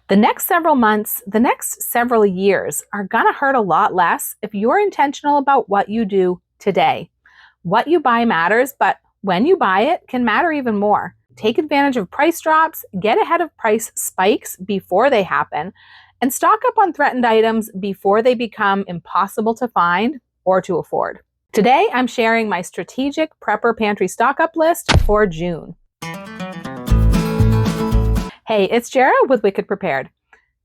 The next several months, the next several years are gonna hurt a lot less if you're intentional about what you do today. What you buy matters, but when you buy it can matter even more. Take advantage of price drops, get ahead of price spikes before they happen, and stock up on threatened items before they become impossible to find or to afford. Today, I'm sharing my strategic prepper pantry stock up list for June. Hey, it's Jara with Wicked Prepared.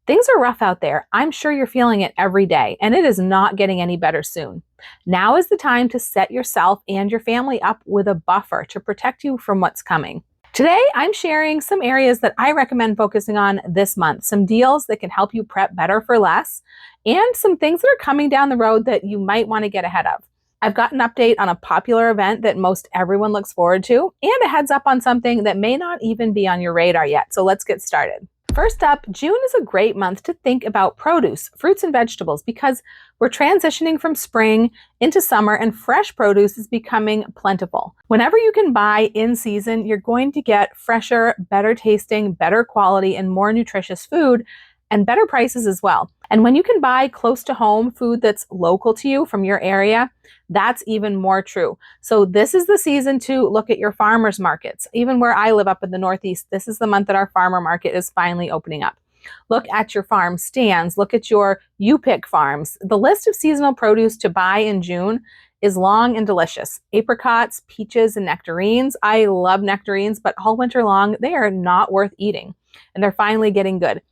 Things are rough out there. I'm sure you're feeling it every day, and it is not getting any better soon. Now is the time to set yourself and your family up with a buffer to protect you from what's coming. Today, I'm sharing some areas that I recommend focusing on this month, some deals that can help you prep better for less, and some things that are coming down the road that you might want to get ahead of. I've got an update on a popular event that most everyone looks forward to, and a heads up on something that may not even be on your radar yet. So let's get started. First up, June is a great month to think about produce, fruits and vegetables, because we're transitioning from spring into summer and fresh produce is becoming plentiful. Whenever you can buy in season, you're going to get fresher, better tasting, better quality, and more nutritious food, and better prices as well. And when you can buy close to home food that's local to you from your area, that's even more true. So this is the season to look at your farmers markets. Even where I live up in the Northeast, this is the month that our farmer market is finally opening up. Look at your farm stands, look at your you-pick farms. The list of seasonal produce to buy in June is long and delicious. Apricots, peaches, and nectarines. I love nectarines, but all winter long, they are not worth eating. And they're finally getting good.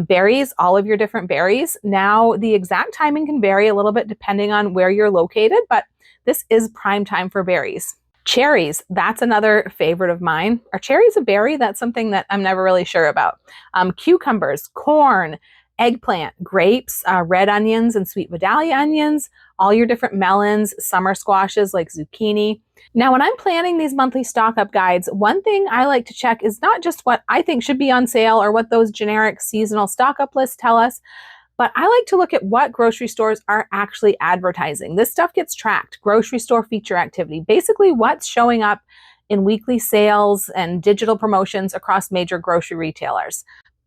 Berries, all of your different berries. Now, the exact timing can vary a little bit depending on where you're located, but this is prime time for berries. Cherries, that's another favorite of mine. Are cherries a berry? That's something that I'm never really sure about. Cucumbers, corn, eggplant, grapes, red onions and sweet Vidalia onions, all your different melons, summer squashes like zucchini. Now, when I'm planning these monthly stock up guides, one thing I like to check is not just what I think should be on sale or what those generic seasonal stock up lists tell us, but I like to look at what grocery stores are actually advertising. This stuff gets tracked, grocery store feature activity, basically what's showing up in weekly sales and digital promotions across major grocery retailers.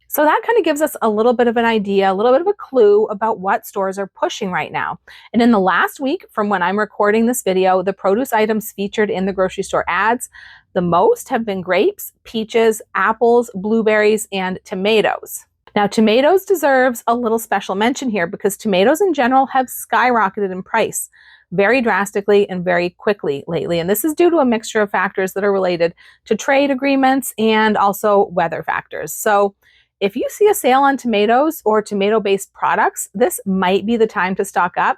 So that kind of gives us a little bit of an idea, a little bit of a clue about what stores are pushing right now. And in the last week, from when I'm recording this video, the produce items featured in the grocery store ads, the most have been grapes, peaches, apples, blueberries, and tomatoes. Now, tomatoes deserves a little special mention here because tomatoes in general have skyrocketed in price very drastically and very quickly lately. And this is due to a mixture of factors that are related to trade agreements and also weather factors. So if you see a sale on tomatoes or tomato-based products, this might be the time to stock up.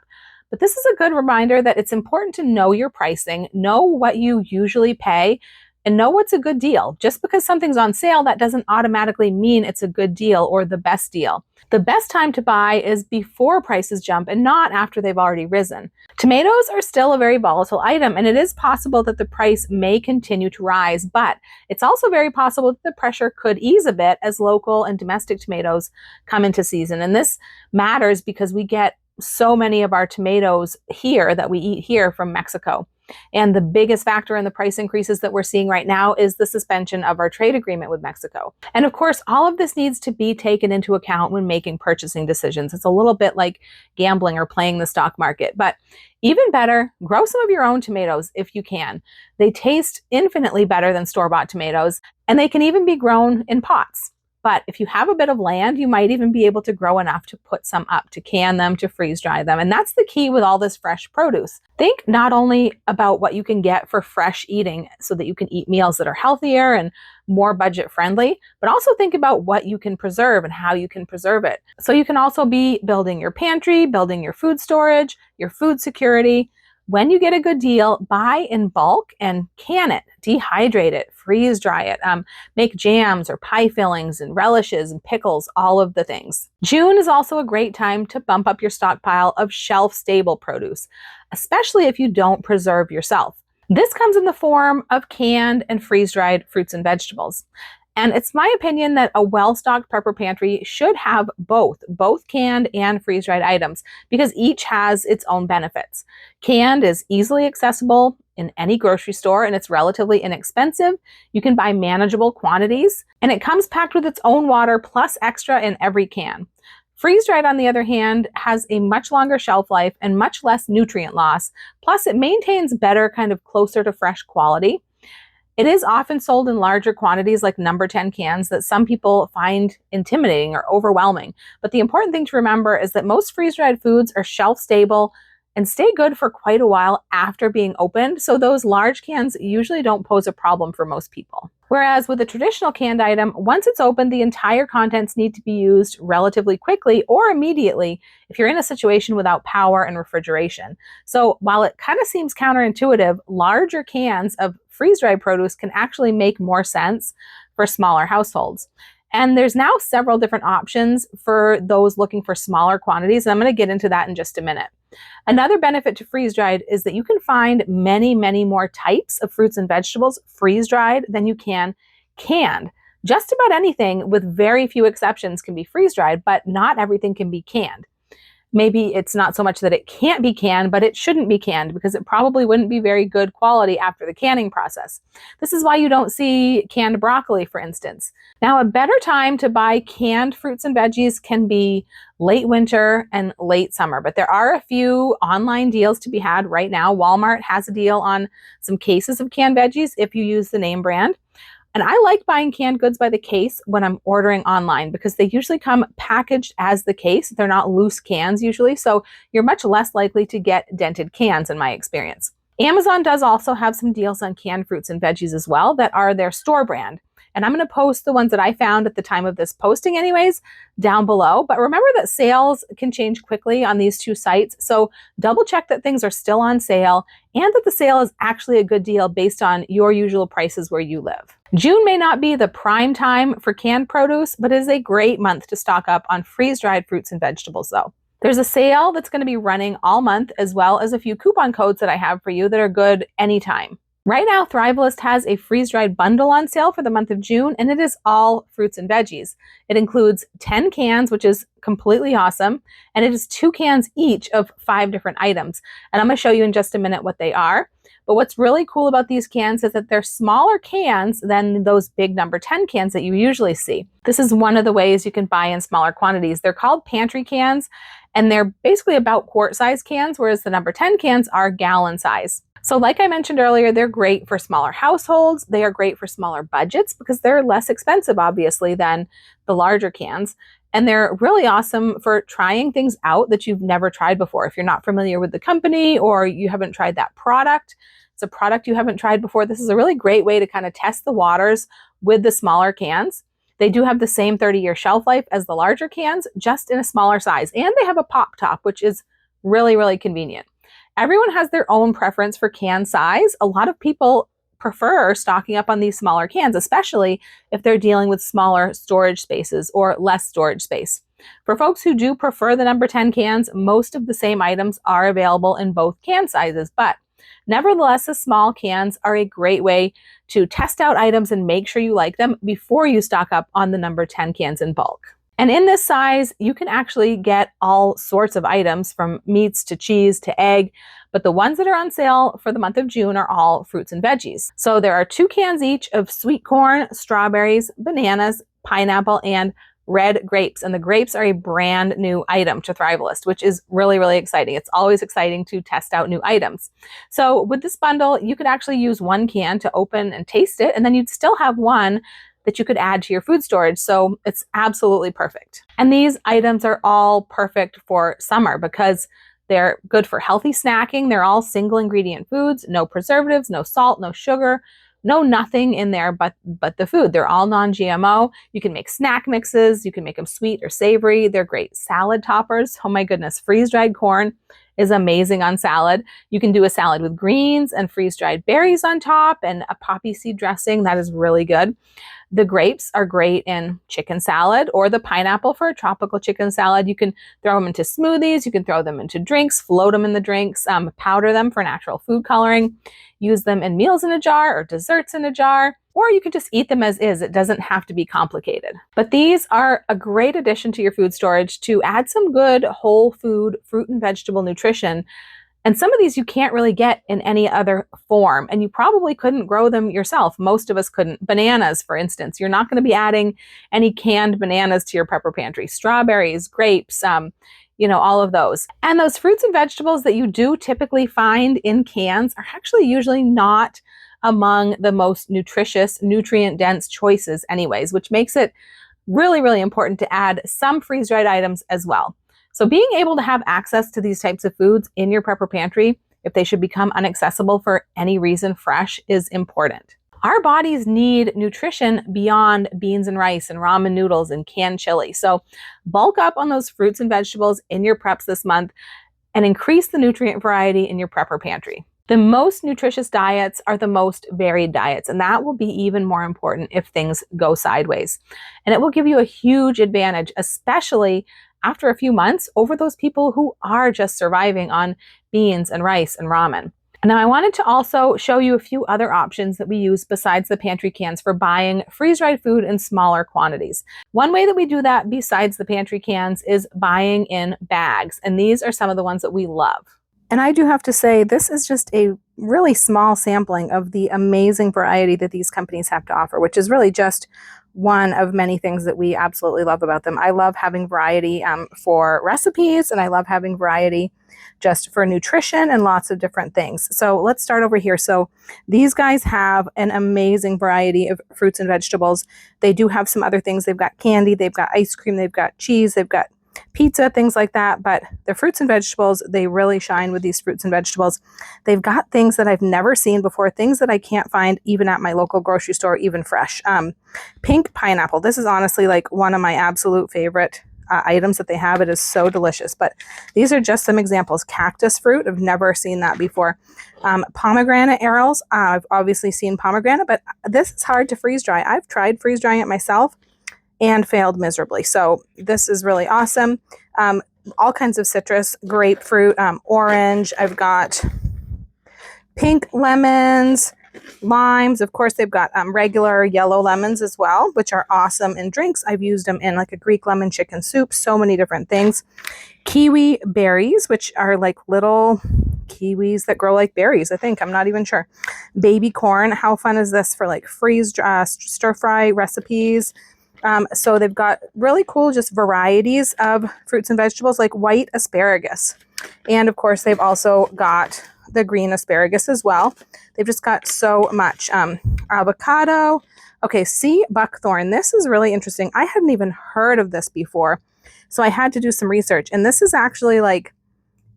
But this is a good reminder that it's important to know your pricing, know what you usually pay, and know what's a good deal. Just because something's on sale, that doesn't automatically mean it's a good deal or the best deal. The best time to buy is before prices jump and not after they've already risen. Tomatoes are still a very volatile item, and it is possible that the price may continue to rise, but it's also very possible that the pressure could ease a bit as local and domestic tomatoes come into season. And this matters because we get so many of our tomatoes here that we eat here from Mexico. And the biggest factor in the price increases that we're seeing right now is the suspension of our trade agreement with Mexico. And of course, all of this needs to be taken into account when making purchasing decisions. It's a little bit like gambling or playing the stock market, but even better, grow some of your own tomatoes if you can. They taste infinitely better than store-bought tomatoes, and they can even be grown in pots. But if you have a bit of land, you might even be able to grow enough to put some up, to can them, to freeze dry them. And that's the key with all this fresh produce. Think not only about what you can get for fresh eating so that you can eat meals that are healthier and more budget friendly, but also think about what you can preserve and how you can preserve it. So you can also be building your pantry, building your food storage, your food security. When you get a good deal, buy in bulk and can it, dehydrate it, freeze dry it, make jams or pie fillings and relishes and pickles, all of the things. June is also a great time to bump up your stockpile of shelf-stable produce, especially if you don't preserve yourself. This comes in the form of canned and freeze-dried fruits and vegetables. And it's my opinion that a well-stocked prepper pantry should have both canned and freeze-dried items, because each has its own benefits. Canned is easily accessible in any grocery store and it's relatively inexpensive. You can buy manageable quantities and it comes packed with its own water plus extra in every can. Freeze-dried, on the other hand, has a much longer shelf life and much less nutrient loss. Plus, it maintains better, kind of closer to fresh quality. It is often sold in larger quantities, like number 10 cans, that some people find intimidating or overwhelming. But the important thing to remember is that most freeze-dried foods are shelf stable and stay good for quite a while after being opened, so those large cans usually don't pose a problem for most people. Whereas with a traditional canned item, once it's opened, the entire contents need to be used relatively quickly or immediately if you're in a situation without power and refrigeration. So while it kind of seems counterintuitive, larger cans of freeze-dried produce can actually make more sense for smaller households. And there's now several different options for those looking for smaller quantities, and I'm going to get into that in just a minute. Another benefit to freeze-dried is that you can find many, many more types of fruits and vegetables freeze-dried than you can canned. Just about anything, with very few exceptions, can be freeze-dried, but not everything can be canned. Maybe it's not so much that it can't be canned, but it shouldn't be canned because it probably wouldn't be very good quality after the canning process. This is why you don't see canned broccoli, for instance. Now, a better time to buy canned fruits and veggies can be late winter and late summer, but there are a few online deals to be had right now. Walmart has a deal on some cases of canned veggies if you use the name brand. And I like buying canned goods by the case when I'm ordering online because they usually come packaged as the case. They're not loose cans usually, so you're much less likely to get dented cans in my experience. Amazon does also have some deals on canned fruits and veggies as well that are their store brand. And I'm going to post the ones that I found at the time of this posting anyways down below. But remember that sales can change quickly on these two sites. So double check that things are still on sale and that the sale is actually a good deal based on your usual prices where you live. June may not be the prime time for canned produce, but it is a great month to stock up on freeze-dried fruits and vegetables though. There's a sale that's going to be running all month, as well as a few coupon codes that I have for you that are good anytime. Right now, Thrivalist has a freeze-dried bundle on sale for the month of June, and it is all fruits and veggies. It includes 10 cans, which is completely awesome, and it is 2 cans each of 5 different items. And I'm going to show you in just a minute what they are. But what's really cool about these cans is that they're smaller cans than those big number 10 cans that you usually see. This is one of the ways you can buy in smaller quantities. They're called pantry cans, and they're basically about quart-size cans, whereas the number 10 cans are gallon size. So like I mentioned earlier, they're great for smaller households. They are great for smaller budgets because they're less expensive, obviously, than the larger cans. And they're really awesome for trying things out that you've never tried before. If you're not familiar with the company or you haven't tried that product, it's a product you haven't tried before, this is a really great way to kind of test the waters with the smaller cans. They do have the same 30-year shelf life as the larger cans, just in a smaller size. And they have a pop top, which is really, really convenient. Everyone has their own preference for can size. A lot of people prefer stocking up on these smaller cans, especially if they're dealing with smaller storage spaces or less storage space. For folks who do prefer the number 10 cans, most of the same items are available in both can sizes, but nevertheless, the small cans are a great way to test out items and make sure you like them before you stock up on the number 10 cans in bulk. And in this size, you can actually get all sorts of items from meats to cheese to egg, but the ones that are on sale for the month of June are all fruits and veggies. So there are 2 cans each of sweet corn, strawberries, bananas, pineapple, and red grapes. And the grapes are a brand new item to Thrivalist, which is really, really exciting. It's always exciting to test out new items. So with this bundle, you could actually use 1 can to open and taste it, and then you'd still have 1 that you could add to your food storage. So it's absolutely perfect. And these items are all perfect for summer because they're good for healthy snacking. They're all single ingredient foods, no preservatives, no salt, no sugar, no nothing in there but the food. They're all non-GMO. You can make snack mixes. You can make them sweet or savory. They're great salad toppers. Oh my goodness, freeze-dried corn is amazing on salad. You can do a salad with greens and freeze-dried berries on top and a poppy seed dressing. That is really good. The grapes are great in chicken salad, or the pineapple for a tropical chicken salad. You can throw them into smoothies. You can throw them into drinks, float them in the drinks, powder them for natural food coloring, use them in meals in a jar or desserts in a jar. or you can just eat them as is. It doesn't have to be complicated. But these are a great addition to your food storage to add some good whole food, fruit and vegetable nutrition. And some of these you can't really get in any other form, and you probably couldn't grow them yourself. Most of us couldn't. Bananas, for instance, you're not going to be adding any canned bananas to your prepper pantry. Strawberries, grapes, all of those. And those fruits and vegetables that you do typically find in cans are actually usually not among the most nutritious, nutrient-dense choices anyways, which makes it really, really important to add some freeze-dried items as well. So being able to have access to these types of foods in your prepper pantry, if they should become inaccessible for any reason fresh, is important. Our bodies need nutrition beyond beans and rice and ramen noodles and canned chili. So bulk up on those fruits and vegetables in your preps this month and increase the nutrient variety in your prepper pantry. The most nutritious diets are the most varied diets, and that will be even more important if things go sideways. And it will give you a huge advantage, especially after a few months, over those people who are just surviving on beans and rice and ramen. Now, I wanted to also show you a few other options that we use besides the pantry cans for buying freeze-dried food in smaller quantities. One way that we do that besides the pantry cans is buying in bags, and these are some of the ones that we love. And I do have to say, this is just a really small sampling of the amazing variety that these companies have to offer, which is really just one of many things that we absolutely love about them. I love having variety for recipes, and I love having variety just for nutrition and lots of different things. So let's start over here. So these guys have an amazing variety of fruits and vegetables. They do have some other things. They've got candy, they've got ice cream, they've got cheese, they've got pizza, things like that. But the fruits and vegetables, they really shine with these fruits and vegetables. They've got things that I've never seen before, things that I can't find even at my local grocery store, even fresh. Pink pineapple. This is honestly like one of my absolute favorite items that they have. It is so delicious. But these are just some examples. Cactus fruit. I've never seen that before. Pomegranate arrows. I've obviously seen pomegranate, but this is hard to freeze dry. I've tried freeze drying it myself and failed miserably. So this is really awesome. All kinds of citrus, grapefruit, orange. I've got pink lemons, limes. Of course, they've got regular yellow lemons as well, which are awesome in drinks. I've used them in like a Greek lemon chicken soup, so many different things. Kiwi berries, which are like little kiwis that grow like berries, I think. I'm not even sure. Baby corn. How fun is this for like stir fry recipes? So they've got really cool just varieties of fruits and vegetables, like white asparagus. And of course, they've also got the green asparagus as well. They've just got so much. Avocado. Okay, sea buckthorn. This is really interesting. I hadn't even heard of this before, so I had to do some research. And this is actually like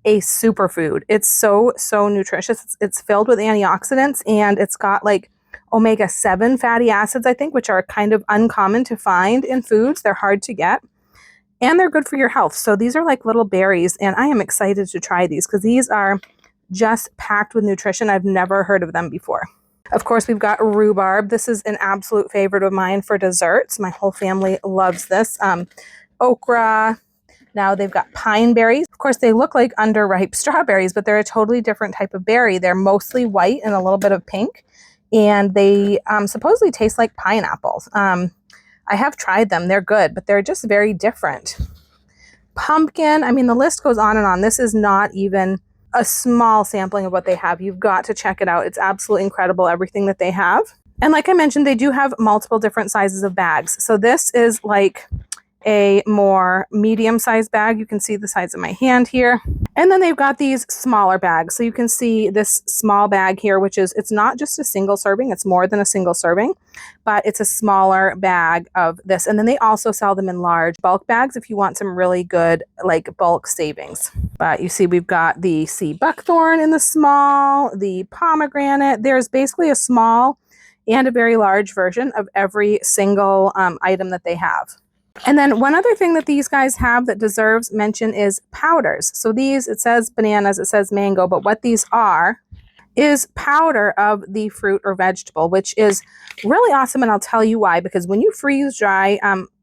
a superfood. It's so nutritious. It's filled with antioxidants, and it's got like omega-7 fatty acids, I think, which are kind of uncommon to find in foods. They're hard to get, and they're good for your health. So these are like little berries, and I am excited to try these because these are just packed with nutrition. I've never heard of them before. Of course, we've got rhubarb. This is an absolute favorite of mine for desserts. My whole family loves this. Okra. Now they've got pine berries. Of course, they look like underripe strawberries, but they're a totally different type of berry. They're mostly white and a little bit of pink. And they supposedly taste like pineapples. I have tried them. They're good, but they're just very different. Pumpkin. I mean, the list goes on and on. This is not even a small sampling of what they have. You've got to check it out. It's absolutely incredible, everything that they have. And like I mentioned, they do have multiple different sizes of bags. So this is like a more medium-sized bag. You can see the size of my hand here. And then they've got these smaller bags. So you can see this small bag here, which is, it's not just a single serving, it's more than a single serving, but it's a smaller bag of this. And then they also sell them in large bulk bags if you want some really good like bulk savings. But you see we've got the sea buckthorn in the small, the pomegranate. There's basically a small and a very large version of every single item that they have. And then one other thing that these guys have that deserves mention is powders. So these, it says bananas, it says mango, but what these are is powder of the fruit or vegetable, which is really awesome. And I'll tell you why, because when you freeze dry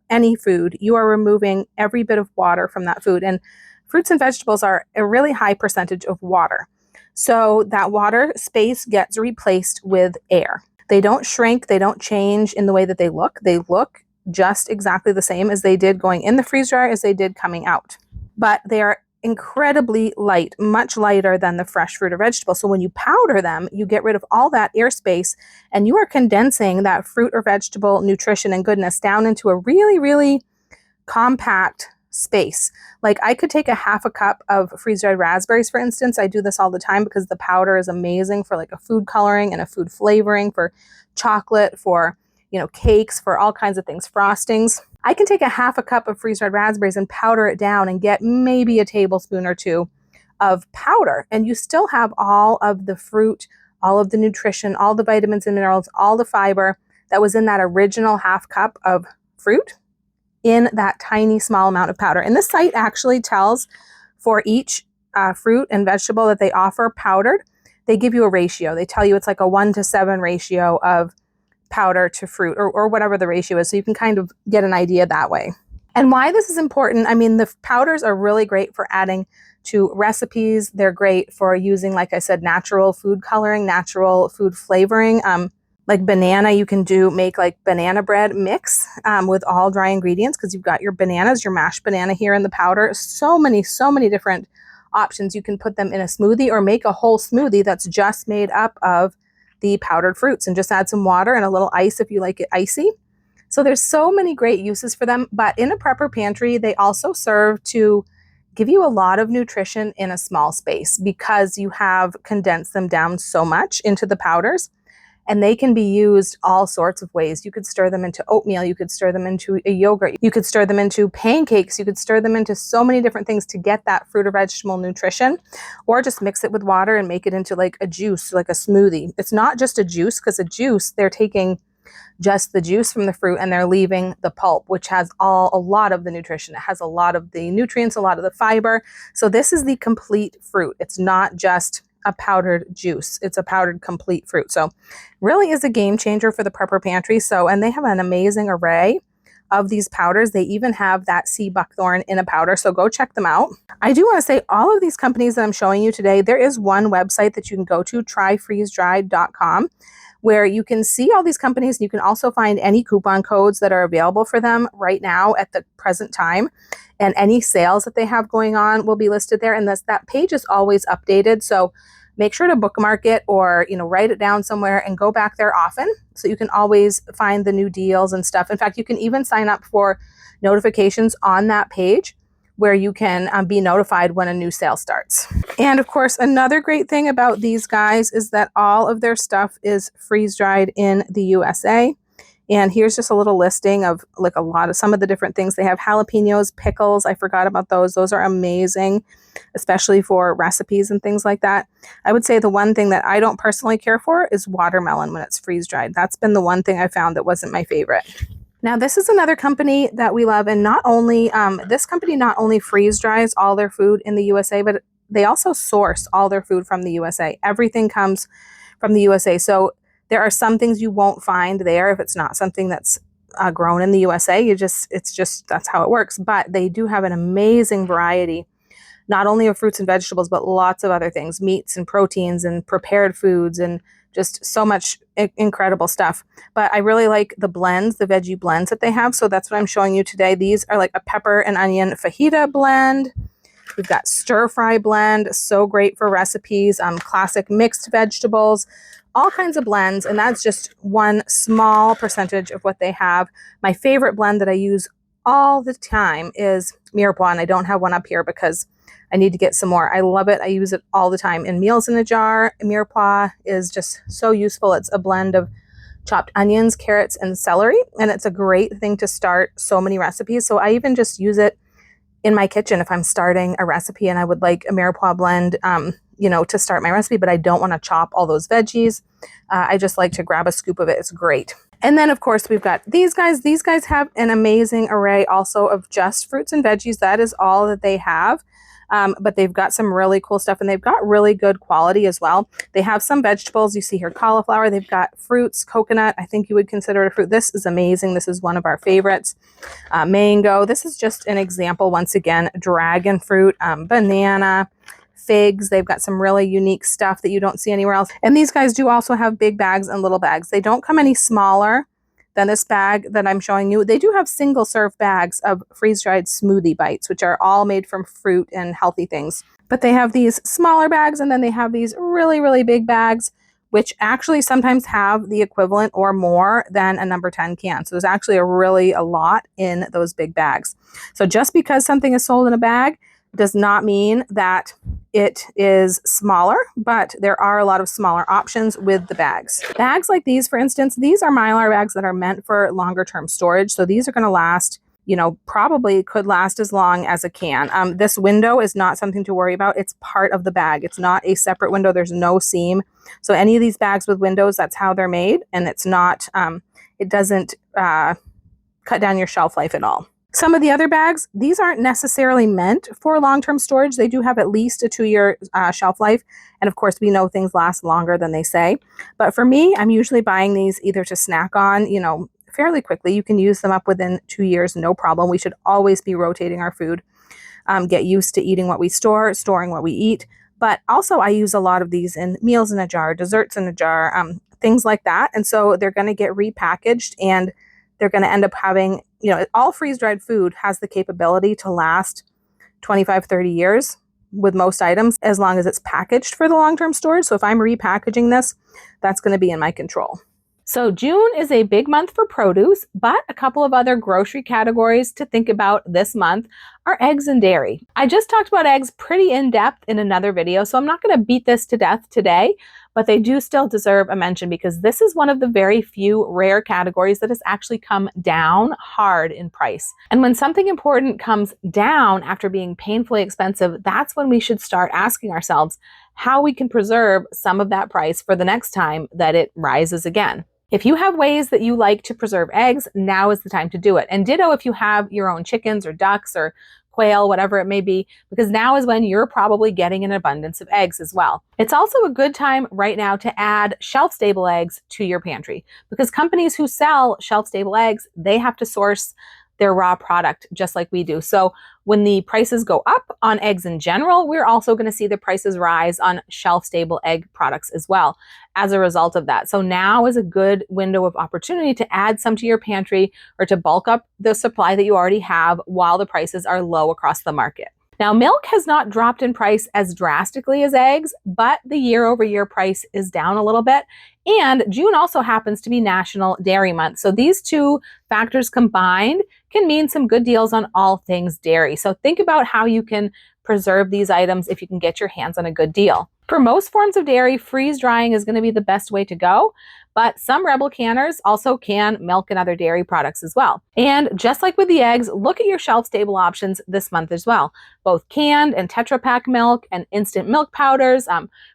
any food, you are removing every bit of water from that food. And fruits and vegetables are a really high percentage of water. So that water space gets replaced with air. They don't shrink, they don't change in the way that they look. They look just exactly the same as they did going in the freeze dryer as they did coming out. But they are incredibly light, much lighter than the fresh fruit or vegetable. So when you powder them, you get rid of all that airspace and you are condensing that fruit or vegetable nutrition and goodness down into a really, really compact space. Like I could take a half a cup of freeze-dried raspberries, for instance. I do this all the time because the powder is amazing for like a food coloring and a food flavoring, for chocolate, for cakes, for all kinds of things, frostings. I can take a half a cup of freeze-dried raspberries and powder it down and get maybe a tablespoon or two of powder. And you still have all of the fruit, all of the nutrition, all the vitamins and minerals, all the fiber that was in that original half cup of fruit in that tiny small amount of powder. And this site actually tells for each fruit and vegetable that they offer powdered, they give you a ratio. They tell you it's like a 1-to-7 ratio of powder to fruit, or whatever the ratio is. So you can kind of get an idea that way. And why this is important, I mean, the powders are really great for adding to recipes. They're great for using, like I said, natural food coloring, natural food flavoring. Like banana, you can make like banana bread mix with all dry ingredients, because you've got your bananas, your mashed banana here in the powder. So many different options. You can put them in a smoothie or make a whole smoothie that's just made up of the powdered fruits and just add some water and a little ice if you like it icy. So there's so many great uses for them. But in a prepper pantry, they also serve to give you a lot of nutrition in a small space, because you have condensed them down so much into the powders. And they can be used all sorts of ways. You could stir them into oatmeal. You could stir them into a yogurt. You could stir them into pancakes. You could stir them into so many different things to get that fruit or vegetable nutrition, or just mix it with water and make it into like a juice, like a smoothie. It's not just a juice, because a juice, they're taking just the juice from the fruit and they're leaving the pulp, which has a lot of the nutrition. It has a lot of the nutrients, a lot of the fiber. So this is the complete fruit. It's not just a powdered juice. It's a powdered complete fruit. So really is a game changer for the prepper pantry. And they have an amazing array of these powders. They even have that sea buckthorn in a powder. So go check them out. I do want to say all of these companies that I'm showing you today, there is one website that you can go to, tryfreezedried.com, where you can see all these companies. You can also find any coupon codes that are available for them right now at the present time. And any sales that they have going on will be listed there. And that page is always updated. So make sure to bookmark it, or write it down somewhere and go back there often, so you can always find the new deals and stuff. In fact, you can even sign up for notifications on that page, where you can be notified when a new sale starts. And of course, another great thing about these guys is that all of their stuff is freeze dried in the USA. And here's just a little listing of like some of the different things. They have jalapenos, pickles. I forgot about those. Those are amazing, especially for recipes and things like that. I would say the one thing that I don't personally care for is watermelon when it's freeze dried. That's been the one thing I found that wasn't my favorite. Now, this is another company that we love. And not only, this company not only freeze dries all their food in the USA, but they also source all their food from the USA. Everything comes from the USA. So there are some things you won't find there if it's not something that's grown in the USA. That's how it works. But they do have an amazing variety, not only of fruits and vegetables, but lots of other things, meats and proteins and prepared foods, and just so much incredible stuff. But I really like the blends, the veggie blends that they have. So that's what I'm showing you today. These are like a pepper and onion fajita blend. We've got stir fry blend, so great for recipes, classic mixed vegetables, all kinds of blends. And that's just one small percentage of what they have. My favorite blend that I use all the time is mirepoix. And I don't have one up here because I need to get some more. I love it. I use it all the time in meals in a jar. Mirepoix is just so useful. It's a blend of chopped onions, carrots, and celery. And it's a great thing to start so many recipes. So I even just use it in my kitchen if I'm starting a recipe and I would like a mirepoix blend, to start my recipe, but I don't want to chop all those veggies. I just like to grab a scoop of it. It's great. And then, of course, we've got these guys. These guys have an amazing array also of just fruits and veggies. That is all that they have. But they've got some really cool stuff, and they've got really good quality as well. They have some vegetables. You see here cauliflower. They've got fruits, coconut. I think you would consider it a fruit. This is amazing. This is one of our favorites. Mango. This is just an example. Once again, dragon fruit, banana, figs. They've got some really unique stuff that you don't see anywhere else. And these guys do also have big bags and little bags. They don't come any smaller than this bag that I'm showing you. They do have single serve bags of freeze-dried smoothie bites, which are all made from fruit and healthy things. But they have these smaller bags, and then they have these really, really big bags, which actually sometimes have the equivalent or more than a number 10 can. So there's actually a lot in those big bags. So just because something is sold in a bag does not mean that it is smaller, but there are a lot of smaller options with the bags. Bags like these, for instance, these are Mylar bags that are meant for longer term storage. So these are going to last, probably could last as long as a can. This window is not something to worry about. It's part of the bag. It's not a separate window. There's no seam. So any of these bags with windows, that's how they're made. And it's not, it doesn't cut down your shelf life at all. Some of the other bags, these aren't necessarily meant for long-term storage. They do have at least a 2-year shelf life. And of course, we know things last longer than they say. But for me, I'm usually buying these either to snack on, fairly quickly. You can use them up within 2 years, no problem. We should always be rotating our food. Get used to eating what we store, storing what we eat. But also I use a lot of these in meals in a jar, desserts in a jar, things like that. And so they're going to get repackaged, and they're going to end up having, all freeze-dried food has the capability to last 25, 30 years with most items, as long as it's packaged for the long-term storage. So if I'm repackaging this, that's going to be in my control. So June is a big month for produce, but a couple of other grocery categories to think about this month are eggs and dairy. I just talked about eggs pretty in depth in another video, so I'm not going to beat this to death today, but they do still deserve a mention because this is one of the very few rare categories that has actually come down hard in price. And when something important comes down after being painfully expensive, that's when we should start asking ourselves how we can preserve some of that price for the next time that it rises again. If you have ways that you like to preserve eggs, now is the time to do it. And ditto if you have your own chickens or ducks or quail, whatever it may be, because now is when you're probably getting an abundance of eggs as well. It's also a good time right now to add shelf-stable eggs to your pantry, because companies who sell shelf-stable eggs, they have to source their raw product just like we do. So when the prices go up on eggs in general, we're also going to see the prices rise on shelf-stable egg products as well as a result of that. So now is a good window of opportunity to add some to your pantry or to bulk up the supply that you already have while the prices are low across the market. Now, milk has not dropped in price as drastically as eggs, but the year-over-year price is down a little bit. And June also happens to be National Dairy Month. So these two factors combined can mean some good deals on all things dairy. So think about how you can preserve these items if you can get your hands on a good deal. For most forms of dairy, freeze drying is going to be the best way to go, but some Rebel canners also can milk and other dairy products as well. And just like with the eggs, look at your shelf-stable options this month as well. Both canned and Tetra Pak milk and instant milk powders,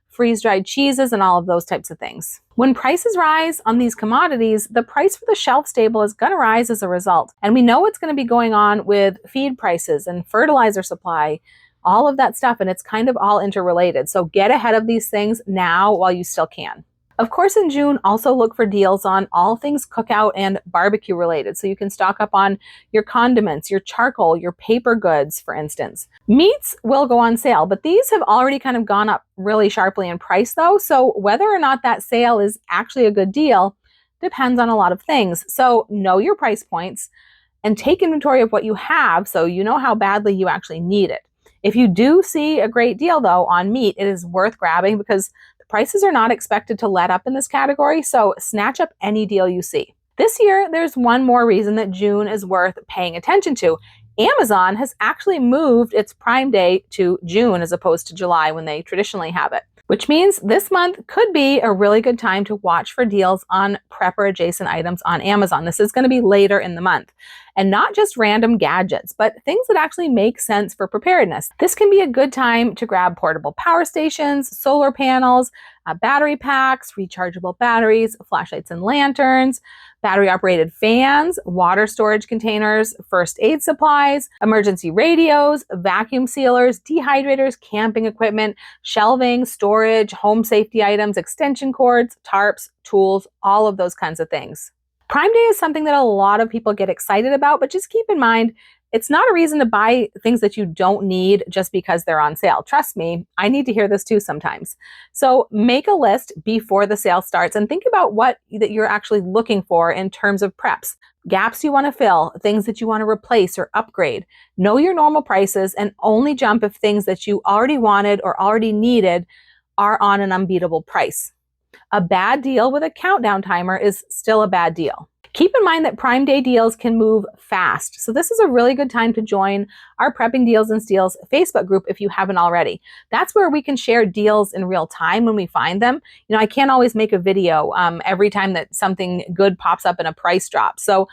freeze-dried cheeses, and all of those types of things. When prices rise on these commodities, the price for the shelf-stable is going to rise as a result. And we know what's going to be going on with feed prices and fertilizer supply, all of that stuff, and it's kind of all interrelated. So get ahead of these things now while you still can. Of course, in June, also look for deals on all things cookout and barbecue related. So you can stock up on your condiments, your charcoal, your paper goods, for instance. Meats will go on sale, but these have already kind of gone up really sharply in price though. So whether or not that sale is actually a good deal depends on a lot of things. So know your price points and take inventory of what you have so you know how badly you actually need it. If you do see a great deal though on meat, it is worth grabbing because prices are not expected to let up in this category, so snatch up any deal you see. This year, there's one more reason that June is worth paying attention to. Amazon has actually moved its Prime Day to June as opposed to July when they traditionally have it, which means this month could be a really good time to watch for deals on prepper adjacent items on Amazon. This is going to be later in the month. And not just random gadgets, but things that actually make sense for preparedness. This can be a good time to grab portable power stations, solar panels, battery packs, rechargeable batteries, flashlights and lanterns, battery-operated fans, water storage containers, first aid supplies, emergency radios, vacuum sealers, dehydrators, camping equipment, shelving, storage, home safety items, extension cords, tarps, tools, all of those kinds of things. Prime Day is something that a lot of people get excited about, but just keep in mind, It's not a reason to buy things that you don't need just because they're on sale. Trust me, I need to hear this too sometimes. So make a list before the sale starts and think about what that you're actually looking for in terms of preps. Gaps you want to fill, things that you want to replace or upgrade. Know your normal prices and only jump if things that you already wanted or already needed are on an unbeatable price. A bad deal with a countdown timer is still a bad deal. Keep in mind that Prime Day deals can move fast. So this is a really good time to join our Prepping Deals and Steals Facebook group if you haven't already. That's where we can share deals in real time when we find them. You know, I can't always make a video every time that something good pops up in a price drop. So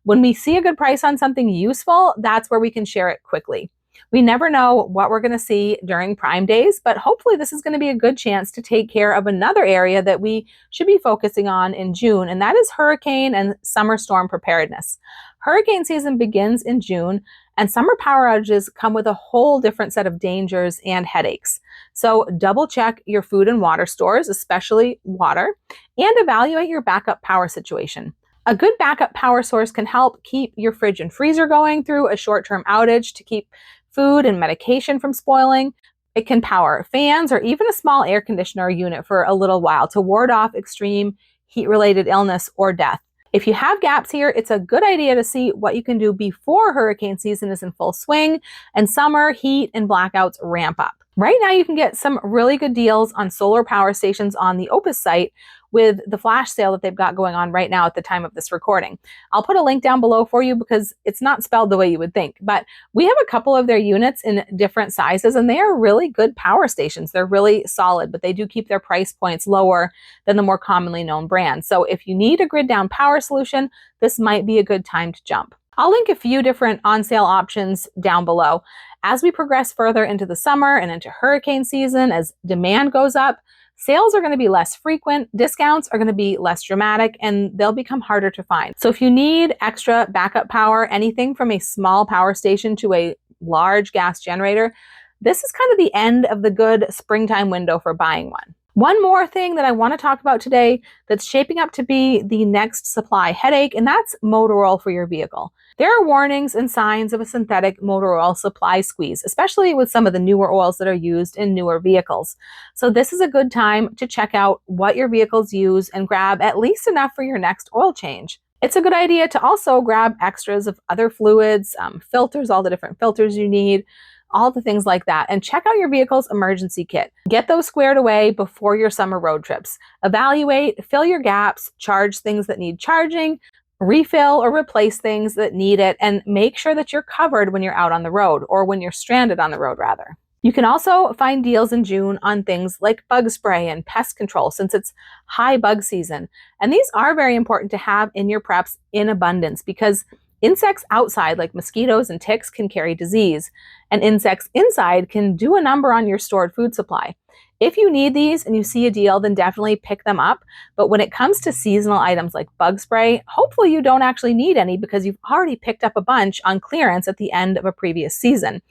when we see a good price on something useful, that's where we can share it quickly. We never know what we're going to see during Prime Days, but hopefully this is going to be a good chance to take care of another area that we should be focusing on in June, and that is hurricane and summer storm preparedness. Hurricane season begins in June, and summer power outages come with a whole different set of dangers and headaches. So double check your food and water stores, especially water, and evaluate your backup power situation. A good backup power source can help keep your fridge and freezer going through a short-term outage to keep food and medication from spoiling. It can power fans or even a small air conditioner unit for a little while to ward off extreme heat-related illness or death. If you have gaps here, it's a good idea to see what you can do before hurricane season is in full swing and summer heat and blackouts ramp up. Right now, you can get some really good deals on solar power stations on the Opus site with the flash sale that they've got going on right now at the time of this recording. I'll put a link down below for you because it's not spelled the way you would think, but we have a couple of their units in different sizes and they are really good power stations. They're really solid, but they do keep their price points lower than the more commonly known brands. So if you need a grid down power solution, this might be a good time to jump. I'll link a few different on sale options down below. As we progress further into the summer and into hurricane season, as demand goes up, sales are going to be less frequent, discounts are going to be less dramatic, and they'll become harder to find. So if you need extra backup power, anything from a small power station to a large gas generator, this is kind of the end of the good springtime window for buying one. One more thing that I want to talk about today that's shaping up to be the next supply headache, and that's motor oil for your vehicle. There are warnings and signs of a synthetic motor oil supply squeeze, especially with some of the newer oils that are used in newer vehicles. So this is a good time to check out what your vehicles use and grab at least enough for your next oil change. It's a good idea to also grab extras of other fluids, filters, all the different filters you need, all the things like that, and check out your vehicle's emergency kit. Get those squared away before your summer road trips. Evaluate, fill your gaps, charge things that need charging, refill or replace things that need it, and make sure that you're covered when you're out on the road, or when you're stranded on the road rather. You can also find deals in June on things like bug spray and pest control since it's high bug season. And these are very important to have in your preps in abundance because insects outside, like mosquitoes and ticks, can carry disease, and insects inside can do a number on your stored food supply. If you need these and you see a deal, then definitely pick them up. But when it comes to seasonal items like bug spray, hopefully you don't actually need any because you've already picked up a bunch on clearance at the end of a previous season.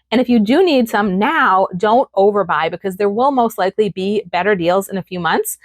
And if you do need some now, don't overbuy because there will most likely be better deals in a few months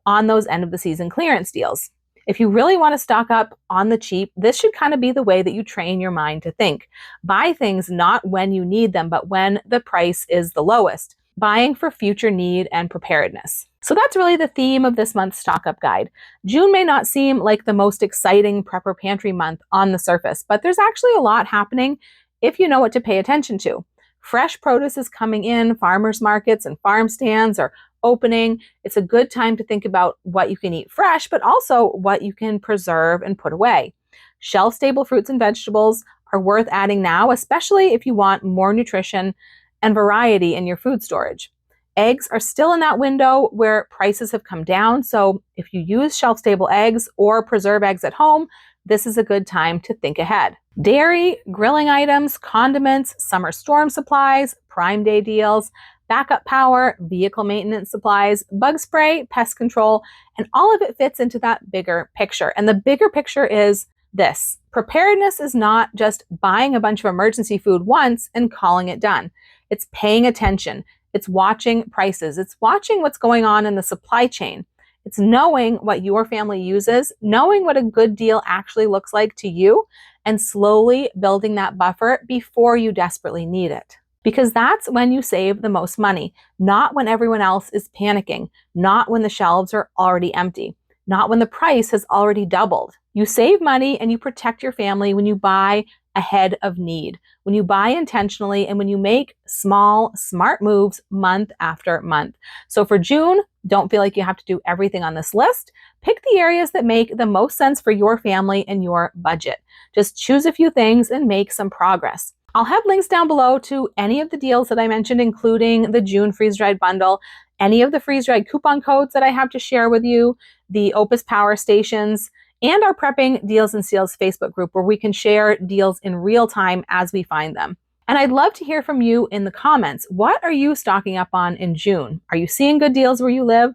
on those end of the season clearance deals. If you really want to stock up on the cheap, this should kind of be the way that you train your mind to think. Buy things not when you need them, but when the price is the lowest. Buying for future need and preparedness. So that's really the theme of this month's stock up guide. June may not seem like the most exciting prepper pantry month on the surface, but there's actually a lot happening if you know what to pay attention to. Fresh produce is coming in, farmers markets and farm stands are opening. It's a good time to think about what you can eat fresh, but also what you can preserve and put away. Shelf-stable fruits and vegetables are worth adding now, especially if you want more nutrition and variety in your food storage. Eggs are still in that window where prices have come down, so if you use shelf-stable eggs or preserve eggs at home, this is a good time to think ahead. Dairy, grilling items, condiments, summer storm supplies, Prime Day deals, backup power, vehicle maintenance supplies, bug spray, pest control, and all of it fits into that bigger picture. And the bigger picture is this. Preparedness is not just buying a bunch of emergency food once and calling it done. It's paying attention. It's watching prices. It's watching what's going on in the supply chain. It's knowing what your family uses, knowing what a good deal actually looks like to you, and slowly building that buffer before you desperately need it. Because that's when you save the most money, not when everyone else is panicking, not when the shelves are already empty, not when the price has already doubled. You save money and you protect your family when you buy ahead of need, when you buy intentionally, and when you make small, smart moves month after month. So for June, don't feel like you have to do everything on this list. Pick the areas that make the most sense for your family and your budget. Just choose a few things and make some progress. I'll have links down below to any of the deals that I mentioned, including the June freeze-dried bundle, any of the freeze-dried coupon codes that I have to share with you, the Opus Power Stations, and our Prepping Deals and Steals Facebook group where we can share deals in real time as we find them. And I'd love to hear from you in the comments. What are you stocking up on in June? Are you seeing good deals where you live?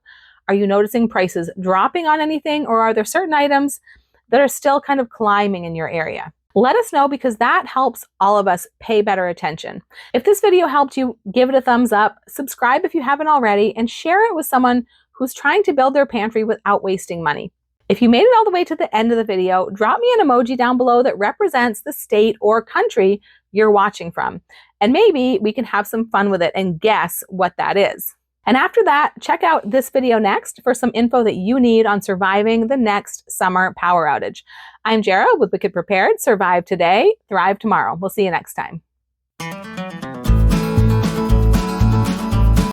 Are you noticing prices dropping on anything, or are there certain items that are still kind of climbing in your area? Let us know, because that helps all of us pay better attention. If this video helped you, give it a thumbs up, subscribe if you haven't already, and share it with someone who's trying to build their pantry without wasting money. If you made it all the way to the end of the video, drop me an emoji down below that represents the state or country you're watching from, and maybe we can have some fun with it and guess what that is. And after that, check out this video next for some info that you need on surviving the next summer power outage. I'm Jara with Wicked Prepared. Survive today, thrive tomorrow. We'll see you next time.